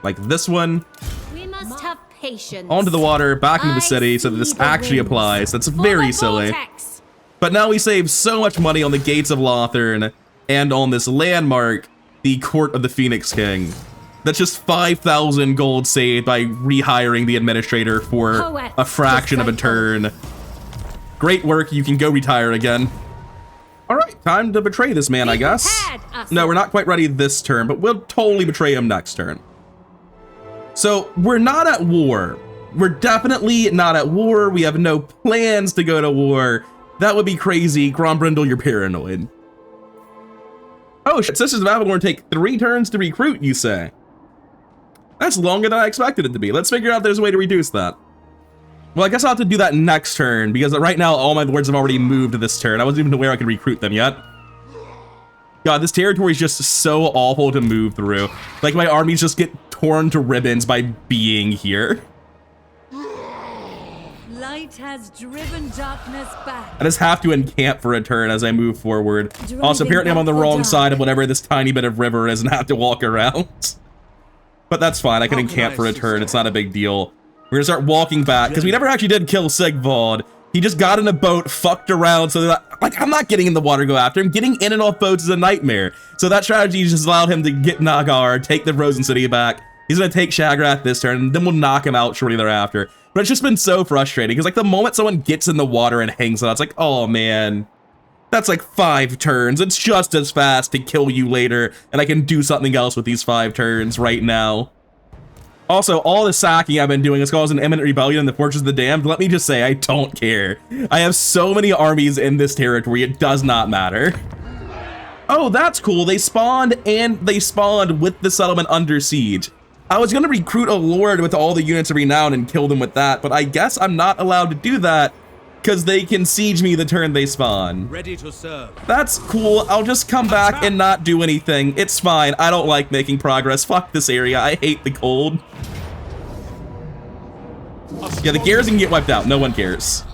Like this one. We must have patience. Onto the water, back into the I city, so that this see the actually winds. applies. That's For very the silly. vortex. But now we save so much money on the gates of Lothern and on this landmark, the Court of the Phoenix King. That's just 5,000 gold saved by rehiring the administrator for Poet a fraction of a turn. Great work, you can go retire again. All right, time to betray this man, I Be guess. prepared, Asa. No, we're not quite ready this turn, but we'll totally betray him next turn. So we're not at war. We're definitely not at war. We have no plans to go to war. That would be crazy. Grombrindle, you're paranoid. Oh shit, Sisters of Avalorn take 3 turns to recruit, you say? That's longer than I expected it to be. Let's figure out if there's a way to reduce that. Well, I guess I'll have to do that next turn, because right now all my lords have already moved to this turn. I wasn't even aware I could recruit them yet. God, this territory is just so awful to move through. Like, my armies just get torn to ribbons by being here. Light has driven darkness back. I just have to encamp for a turn as I move forward. Also, apparently I'm on the wrong side of whatever this tiny bit of river is and have to walk around. But that's fine, I can encamp for a turn, it's not a big deal. We're gonna start walking back, because we never actually did kill Sigvald. He just got in a boat, fucked around, so that, like, I'm not getting in the water to go after him. Getting in and off boats is a nightmare. So that strategy just allowed him to get Nagar, take the Frozen City back. He's gonna take Shagrath this turn, and then we'll knock him out shortly thereafter. But it's just been so frustrating, because like the moment someone gets in the water and hangs out, it's like, oh man, that's like 5 turns. It's just as fast to kill you later, and I can do something else with these 5 turns right now. Also, all the sacking I've been doing has caused an imminent rebellion in the Fortress of the Damned. Let me just say, I don't care. I have so many armies in this territory, it does not matter. Oh, that's cool. They spawned, and they spawned with the settlement under siege. I was going to recruit a lord with all the units of renown and kill them with that, but I guess I'm not allowed to do that because they can siege me the turn they spawn. Ready to serve. That's cool. I'll just come back and not do anything. It's fine. I don't like making progress. Fuck this area. I hate the cold. Yeah, the garrison can get wiped out. No one cares.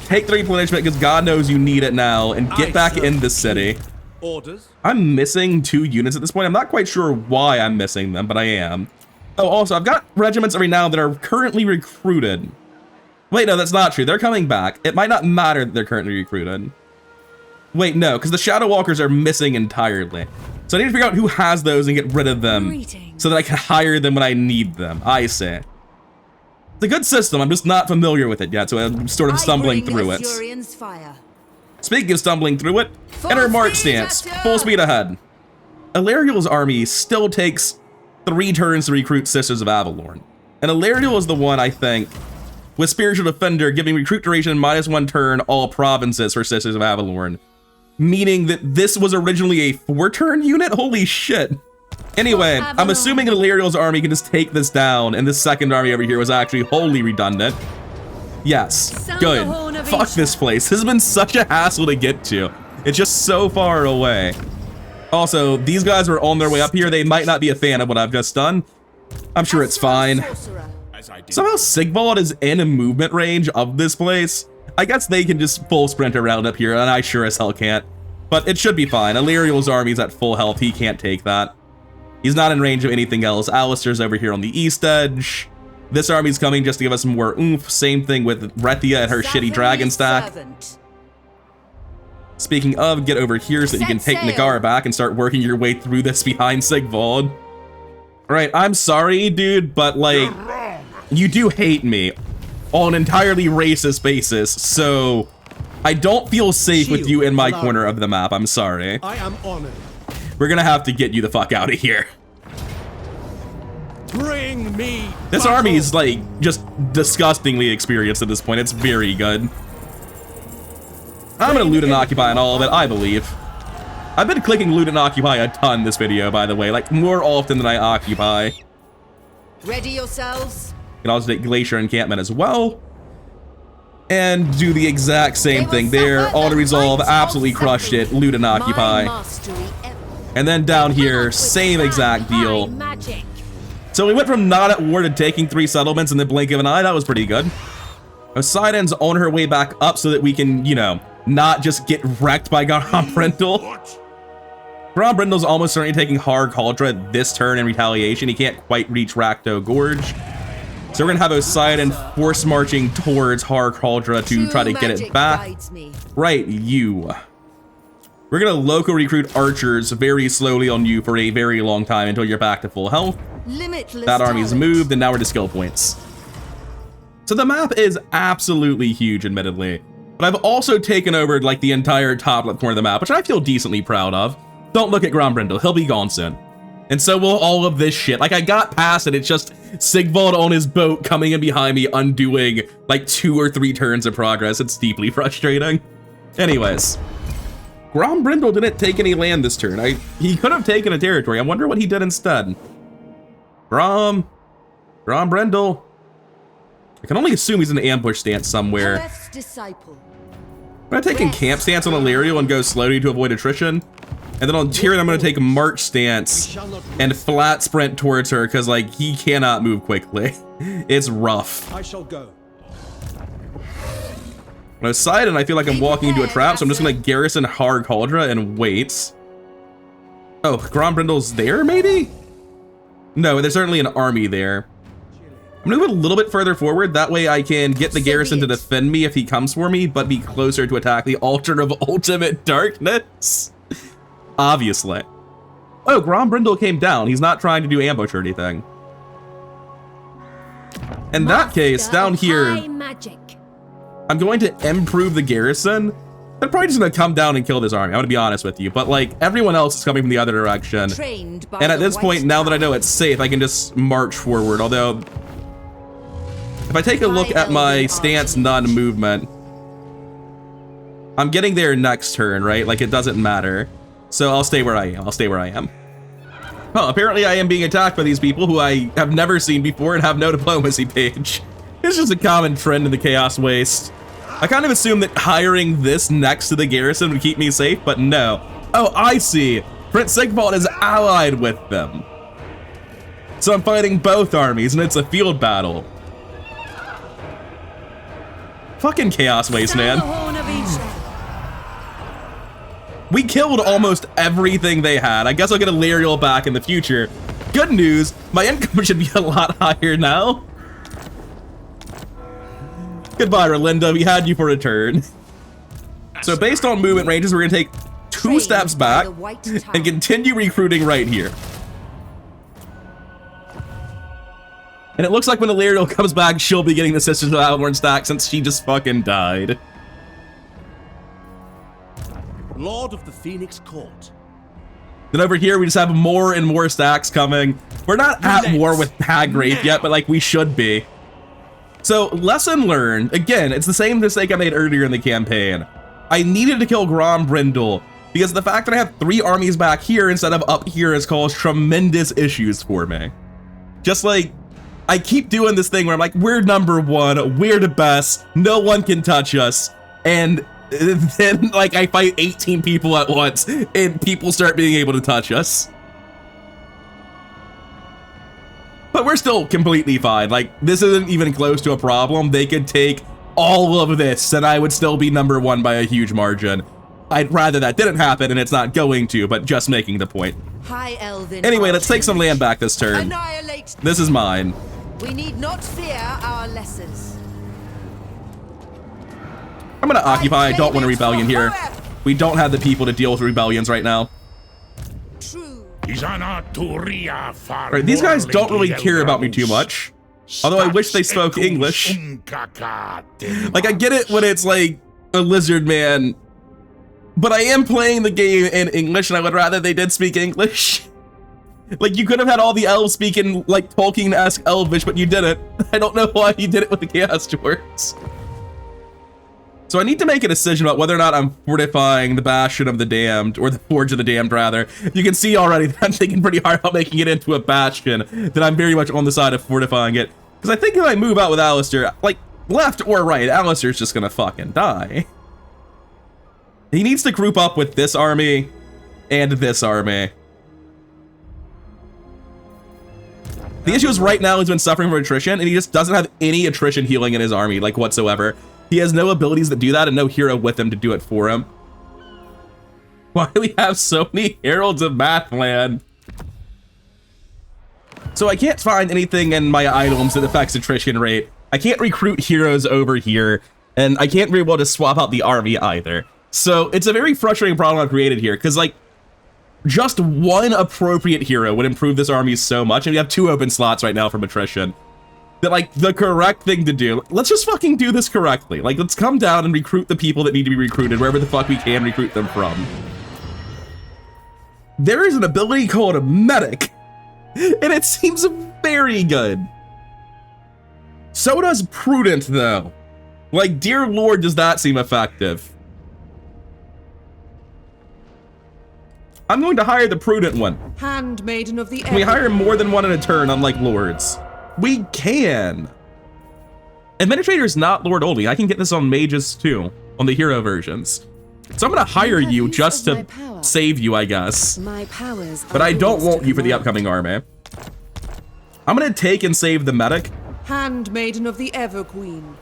Take the replenishment because God knows you need it now, and get back in the city. Orders. I'm missing 2 units at this point. I'm not quite sure why I'm missing them, but I am. Oh, also, I've got regiments every now that are currently recruited. Wait, no, that's not true. They're coming back. It might not matter that they're currently recruited. Wait, no, because the Shadow Walkers are missing entirely. So I need to figure out who has those and get rid of them so that I can hire them when I need them. I see. It's a good system. I'm just not familiar with it yet, so I'm sort of stumbling through it. Speaking of stumbling through it, enter march stance, full speed ahead. Illyriel's army still takes 3 turns to recruit Sisters of Avalorn. And Illyriel is the one, I think, with Spiritual Defender giving recruit duration -1 turn all provinces for Sisters of Avalorn. Meaning that this was originally a 4-turn unit? Holy shit. Anyway, I'm assuming Illyriel's army can just take this down, and this second army over here was actually wholly redundant. Yes, good. Fuck this place. This has been such a hassle to get to. It's just so far away. Also, these guys are on their way up here. They might not be a fan of what I've just done. I'm sure it's fine. Somehow Sigvald is in a movement range of this place. I guess they can just full sprint around up here, and I sure as hell can't. But it should be fine. Illyriel's army's at full health. He can't take that. He's not in range of anything else. Alistair's over here on the east edge. This army's coming just to give us more oomph. Same thing with Rethia and her shitty dragon stack. Speaking of, get over here so that you can take Nagar back and start working your way through this behind Sigvald. Alright, I'm sorry, dude, but like, you do hate me on an entirely racist basis, so I don't feel safe with you in my corner of the map. I'm sorry. I am honored. We're gonna have to get you the fuck out of here. Bring me. This army is like just disgustingly experienced at this point. It's very good. I'm gonna loot and occupy on all of it, I believe. I've been clicking loot and occupy a ton this video, by the way, like more often than I occupy. Ready yourselves. You can also take Glacier Encampment as well. And do the exact same thing there. Auto resolve, absolutely crushed it. Loot and occupy. And then down here, same exact deal. So we went from not at war to taking 3 settlements in the blink of an eye. That was pretty good. Poseidon's on her way back up so that we can, you know, not just get wrecked by Grombrindal. Grombrindal's almost certainly taking Har Cauldra this turn in retaliation. He can't quite reach Rakdo Gorge. So we're gonna have Poseidon force marching towards Har Cauldra to try to get it back. Right, you. We're gonna loco recruit archers very slowly on you for a very long time until you're back to full health. That army's moved, and now we're to skill points. So the map is absolutely huge, admittedly. But I've also taken over like the entire top left corner of the map, which I feel decently proud of. Don't look at Grombrindal, he'll be gone soon. And so will all of this shit. Like, I got past it, it's just Sigvald on his boat coming in behind me, undoing like 2 or 3 turns of progress. It's deeply frustrating. Anyways. Grombrindal didn't take any land this turn. He could have taken a territory. I wonder what he did instead. Grombrindal. I can only assume he's in an ambush stance somewhere. I'm gonna take a camp stance on Illyriel and go slowly to avoid attrition. And then on Tyrion, I'm gonna take a march stance and flat sprint towards her because like he cannot move quickly. It's rough. I shall go. Poseidon, I feel like I'm walking into a trap, so I'm just gonna garrison Har Cauldra and wait. Oh, Grombrindal's there, maybe? No, there's certainly an army there. I'm gonna move a little bit further forward, that way I can get the garrison to defend me if he comes for me, but be closer to attack the altar of ultimate darkness. Obviously. Oh, Grombrindal came down. He's not trying to do ambush or anything. In that case, down here, I'm going to improve the garrison They're probably just gonna come down and kill this army, I'm gonna be honest with you. But like, everyone else is coming from the other direction. Trained by And at the this point, White now that I know Tower. it's safe, I can just march forward. Although, if I take a look at my stance none movement, I'm getting there next turn, right? Like, it doesn't matter. So I'll stay where I am. I'll stay where I am. Oh, apparently I am being attacked by these people who I have never seen before and have no diplomacy page. It's just a common trend in the Chaos Waste. I kind of assumed that hiring this next to the garrison would keep me safe, but no. Oh, I see. Prince Sigvald is allied with them. So I'm fighting both armies, and it's a field battle. Fucking Chaos Waste, man. We killed almost everything they had. I guess I'll get a Larial back in the future. Good news, my income should be a lot higher now. Goodbye, Rolinda. We had you for a turn. So based on movement ranges, we're gonna take 2 steps back and continue recruiting right here. And it looks like when the Larial comes back, she'll be getting the Sisters of Alborn stack since she just fucking died. Lord of the Phoenix Court. Then over here, we just have more and more stacks coming. We're not at war with Hagwraith yet, but like we should be. So lesson learned, again, it's the same mistake I made earlier in the campaign. I needed to kill Grombrindle because the fact that I have 3 armies back here instead of up here has caused tremendous issues for me. Just like, I keep doing this thing where I'm like, we're number 1, we're the best, no one can touch us. And then like I fight 18 people at once and people start being able to touch us. But we're still completely fine. Like, this isn't even close to a problem. They could take all of this and I would still be number 1 by a huge margin. I'd rather that didn't happen, and it's not going to, but just making the point. High Elven Anyway, let's take some land back this turn. Annihilate. This is mine. We need not fear our lessons. I'm gonna occupy. I don't want a rebellion here. We don't have the people to deal with rebellions right now. True. Right, these guys don't really care about me too much. Although I wish they spoke English. Like, I get it when it's like a lizard man, but I am playing the game in English and I would rather they did speak English. Like, you could have had all the elves speaking like Tolkien-esque Elvish, but you didn't. I don't know why you did it with the Chaos Dwarves. So I need to make a decision about whether or not I'm fortifying the Bastion of the Damned, or the Forge of the Damned, rather. You can see already that I'm thinking pretty hard about making it into a Bastion, that I'm very much on the side of fortifying it. Because I think if I move out with Alistair, like, left or right, Alistair's just gonna fucking die. He needs to group up with this army and this army. The issue is right now he's been suffering from attrition, and he just doesn't have any attrition healing in his army, like, whatsoever. He has no abilities that do that and no hero with him to do it for him. Why do we have so many Heralds of Mathland? So I can't find anything in my items that affects attrition rate. I can't recruit heroes over here, and I can't be able to swap out the army either. So it's a very frustrating problem I've created here, because like, just one appropriate hero would improve this army so much, and we have 2 open slots right now from attrition. That, like, the correct thing to do, let's just fucking do this correctly. Like, let's come down and recruit the people that need to be recruited wherever the fuck we can recruit them from. There is an ability called a medic, and it seems very good. So does prudent, though. Like, dear lord, does that seem effective. I'm going to hire the prudent one. Handmaiden of the Can we hire more than one in a turn, unlike lords? We can. Administrator is not lord only. I can get this on mages too, on the hero versions. So I'm gonna hire you just to save you, I guess. But I don't want you for the upcoming army. I'm gonna take and save the medic. Handmaiden of the Everqueen.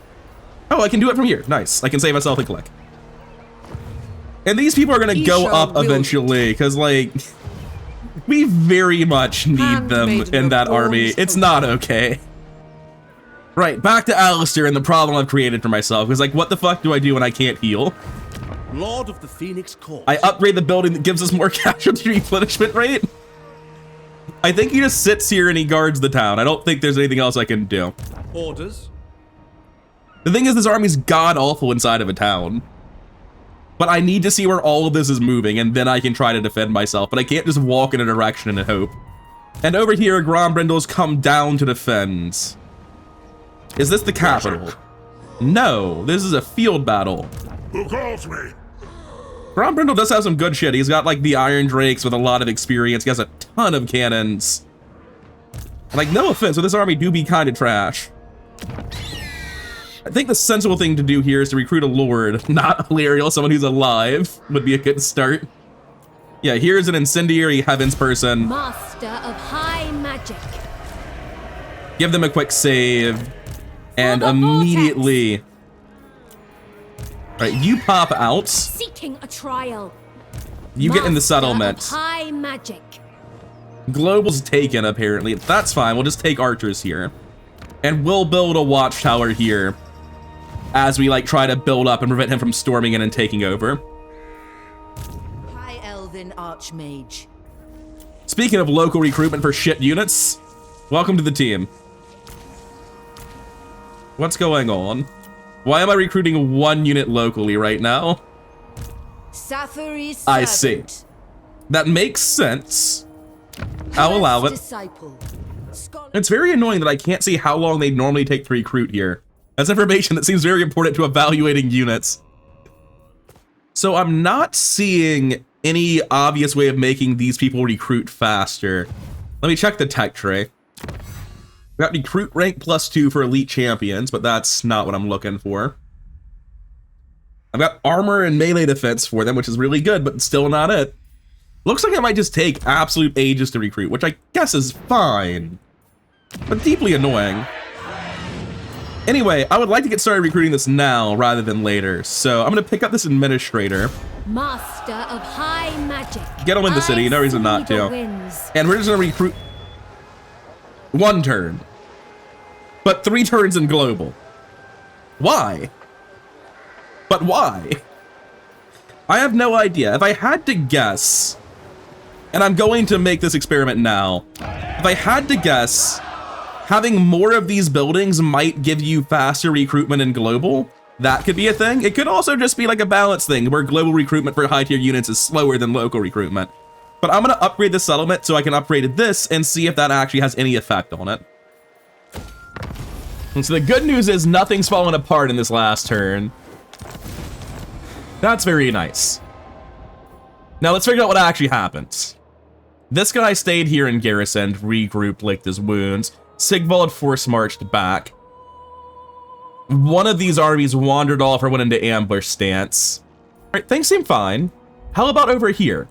Oh, I can do it from here. Nice. I can save myself a click. And these people are gonna go up eventually, because like, we very much need them in that army. It's not okay. Right, back to Alistair and the problem I've created for myself. Because like, what the fuck do I do when I can't heal? Lord of the Phoenix Court. I upgrade the building that gives us more casualty replenishment rate. I think he just sits here and he guards the town. I don't think there's anything else I can do. Orders. The thing is, this army's god awful inside of a town. But I need to see where all of this is moving, and then I can try to defend myself. But I can't just walk in a direction and hope. And over here, Grombrindal's come down to defend. Is this the capital? No, this is a field battle. Who calls me? Grombrindal does have some good shit. He's got like the Iron Drakes with a lot of experience. He has a ton of cannons. Like, no offense, but this army do be kind of trash. I think the sensible thing to do here is to recruit a lord, not Hilarial. Someone who's alive would be a good start. Yeah, here's an incendiary heavens person. Master of high magic. Give them a quick save, and the immediately... Right, you pop out. Seeking a trial. You get in the Master settlement. of high magic. Global's taken, apparently. That's fine, we'll just take archers here. And we'll build a watchtower here as we, like, try to build up and prevent him from storming in and taking over. High Elven Archmage. Speaking of local recruitment for shit units, welcome to the team. What's going on? Why am I recruiting one unit locally right now? Safary's I see. servant. That makes sense. I'll allow it. Disciple. Scholar. It's very annoying that I can't see how long they normally take to recruit here. That's information that seems very important to evaluating units. So I'm not seeing any obvious way of making these people recruit faster. Let me check the tech tray. We got recruit rank +2 for elite champions, but that's not what I'm looking for. I've got armor and melee defense for them, which is really good, but still not it. Looks like it might just take absolute ages to recruit, which I guess is fine, but deeply annoying. Anyway, I would like to get started recruiting this now rather than later, so I'm gonna pick up this administrator. Master of high magic. Get him in the city, no reason not to. And we're just gonna recruit one turn, but 3 turns in global. Why? But why? I have no idea. If I had to guess, and I'm going to make this experiment now, if I had to guess, having more of these buildings might give you faster recruitment in global. That could be a thing. It could also just be like a balance thing where global recruitment for high tier units is slower than local recruitment. But I'm gonna upgrade the settlement so I can upgrade this and see if that actually has any effect on it. And so the good news is nothing's fallen apart in this last turn. That's very nice. Now let's figure out what actually happens. This guy stayed here in garrison, regrouped, licked his wounds. Sigvald force marched back. One of these armies wandered off or went into ambush stance. All right, things seem fine. How about over here?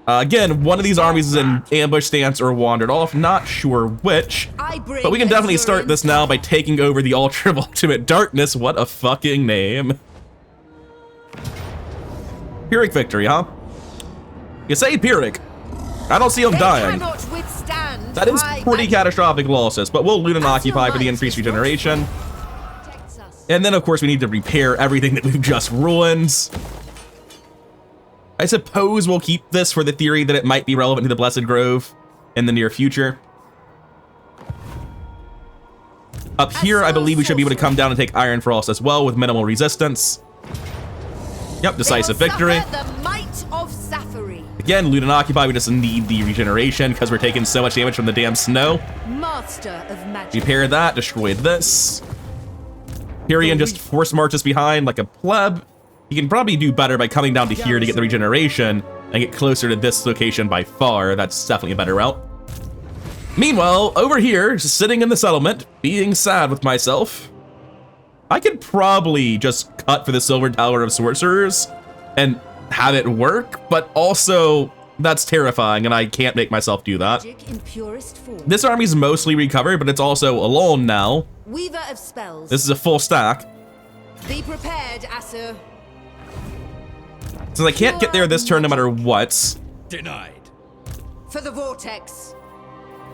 Again, one of these armies is in ambush stance or wandered off, not sure which. But we can definitely start this now by taking over the Ultra Ultimate Darkness. What a fucking name. Pyrrhic victory, huh? You say Pyrrhic. I don't see him dying. That is pretty catastrophic losses, but we'll loot and occupy for the increased regeneration. And then, of course, we need to repair everything that we've just ruined. I suppose we'll keep this for the theory that it might be relevant to the Blessed Grove in the near future. Up here, I believe we should be able to come down and take Iron Frost as well with minimal resistance. Yep, decisive victory. Again, loot and occupy, we just need the regeneration because we're taking so much damage from the damn snow. Master of magic. Repair that, destroyed this. Tyrion just force marches behind like a pleb. He can probably do better by coming down to here to get the regeneration and get closer to this location by far. That's definitely a better route. Meanwhile, over here, just sitting in the settlement, being sad with myself, I could probably just cut for the Silver Tower of Sorcerers and have it work, but also that's terrifying and I can't make myself do that. This army's mostly recovered, but it's also alone now. Weaver of spells. This is a full stack. Be prepared, Asur. Since I can't get there this turn no matter what, Denied. For the vortex.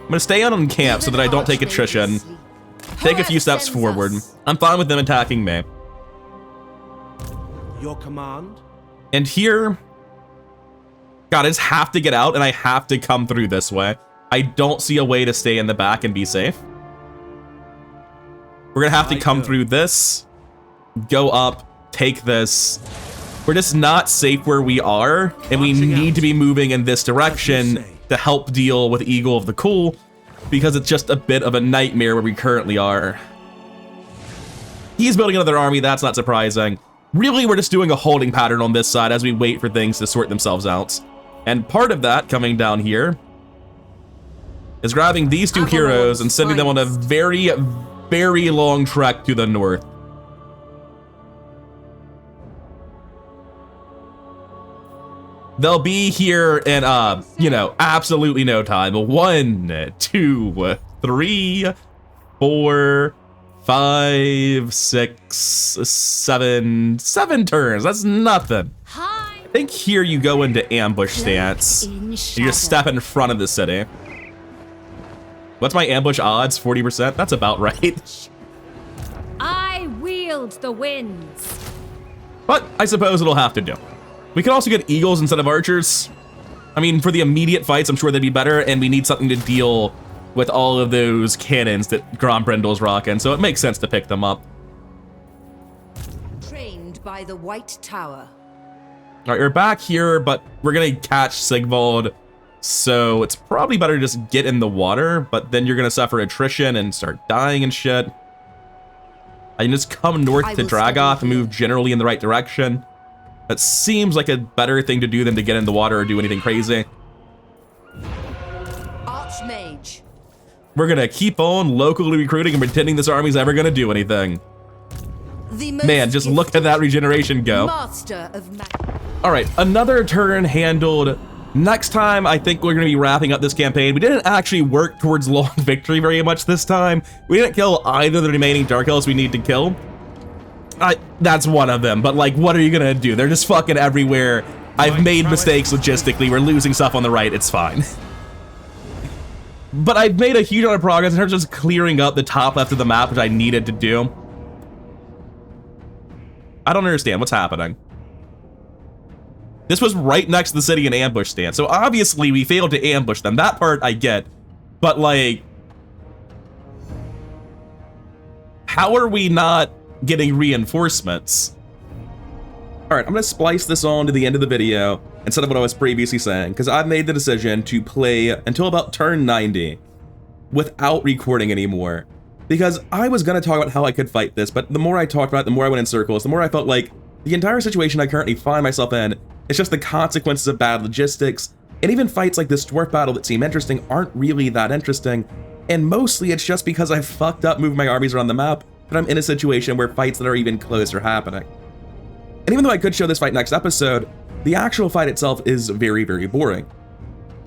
I'm gonna stay on camp so that I don't take attrition. Take a few steps forward. I'm fine with them attacking me. Your command? And here, God, I just have to get out and I have to come through this way. I don't see a way to stay in the back and be safe. We're gonna have to come through this, go up, take this. We're just not safe where we are, and we need to be moving in this direction to help deal with Eagle of the Cool, because it's just a bit of a nightmare where we currently are. He's building another army, that's not surprising. Really, we're just doing a holding pattern on this side as we wait for things to sort themselves out. And part of that, coming down here, is grabbing these two heroes and sending them on a very, very long trek to the north. They'll be here in, you know, absolutely no time. 1, 2, 3, 4, 5, 6, 7 turns. That's nothing. I think here you go into ambush stance. You just step in front of the city. What's my ambush odds? 40%? That's about right. I wield the winds. But I suppose it'll have to do. We could also get eagles instead of archers. I mean, for the immediate fights, I'm sure they'd be better, and we need something to deal with all of those cannons that Grombrindal's rocking, so it makes sense to pick them up. Trained by the White Tower. All right, we're back here, but we're gonna catch Sigvald, so it's probably better to just get in the water, but then you're gonna suffer attrition and start dying and shit. I can just come north to Dragoth and move generally in the right direction. That seems like a better thing to do than to get in the water or do anything crazy. Archmage. We're gonna keep on locally recruiting and pretending this army's ever gonna do anything. Man, just look at that regeneration go. Master of All right, another turn handled. Next time, I think we're gonna be wrapping up this campaign. We didn't actually work towards long victory very much this time. We didn't kill either of the remaining Dark Elves we need to kill. That's one of them, but like, what are you gonna do? They're just fucking everywhere. I've made mistakes logistically. We're losing stuff on the right, it's fine. But I've made a huge amount of progress in terms of just clearing up the top left of the map, which I needed to do. I don't understand what's happening. This was right next to the city in ambush stance, so obviously we failed to ambush them. That part I get, but like, how are we not getting reinforcements? All right, I'm gonna splice this on to the end of the video instead of what I was previously saying, because I've made the decision to play until about turn 90 without recording anymore, because I was gonna talk about how I could fight this, but the more I talked about it, the more I went in circles, the more I felt like the entire situation I currently find myself in, it's just the consequences of bad logistics, and even fights like this dwarf battle that seem interesting aren't really that interesting, and mostly it's just because I fucked up moving my armies around the map that I'm in a situation where fights that are even close are happening. And even though I could show this fight next episode, the actual fight itself is very, very boring.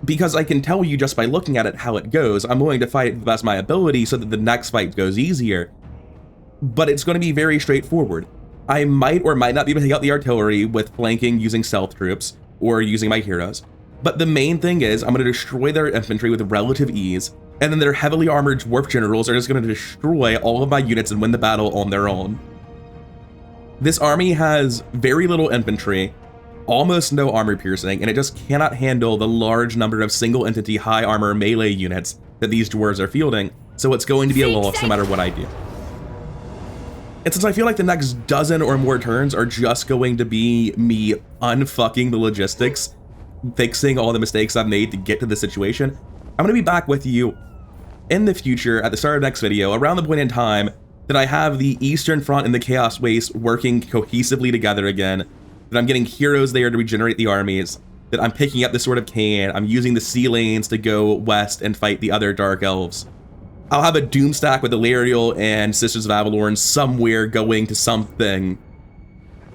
Because I can tell you just by looking at it how it goes. I'm willing to fight it to the best of my ability so that the next fight goes easier. But it's going to be very straightforward. I might or might not be able to take out the artillery with flanking using stealth troops or using my heroes. But the main thing is I'm going to destroy their infantry with relative ease, and then their heavily armored dwarf generals are just going to destroy all of my units and win the battle on their own. This army has very little infantry, almost no armor piercing, and it just cannot handle the large number of single entity high armor melee units that these dwarves are fielding, so it's going to be a loss no matter what I do. And since I feel like the next dozen or more turns are just going to be me unfucking the logistics, fixing all the mistakes I've made to get to this situation, I'm going to be back with you in the future at the start of the next video, around the point in time that I have the Eastern Front and the Chaos Waste working cohesively together again, that I'm getting heroes there to regenerate the armies, that I'm picking up the Sword of Cain, I'm using the sea lanes to go west and fight the other Dark Elves. I'll have a Doom stack with Illyrial and Sisters of Avalorn somewhere going to something.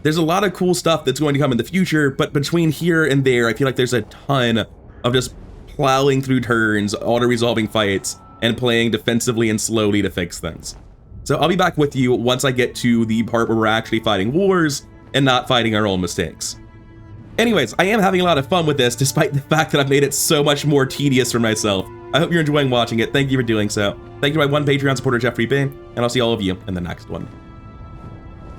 There's a lot of cool stuff that's going to come in the future, but between here and there, I feel like there's a ton of just plowing through turns, auto-resolving fights, and playing defensively and slowly to fix things. So I'll be back with you once I get to the part where we're actually fighting wars and not fighting our own mistakes. Anyways, I am having a lot of fun with this, despite the fact that I've made it so much more tedious for myself. I hope you're enjoying watching it. Thank you for doing so. Thank you to my one Patreon supporter, Jeffrey B, and I'll see all of you in the next one.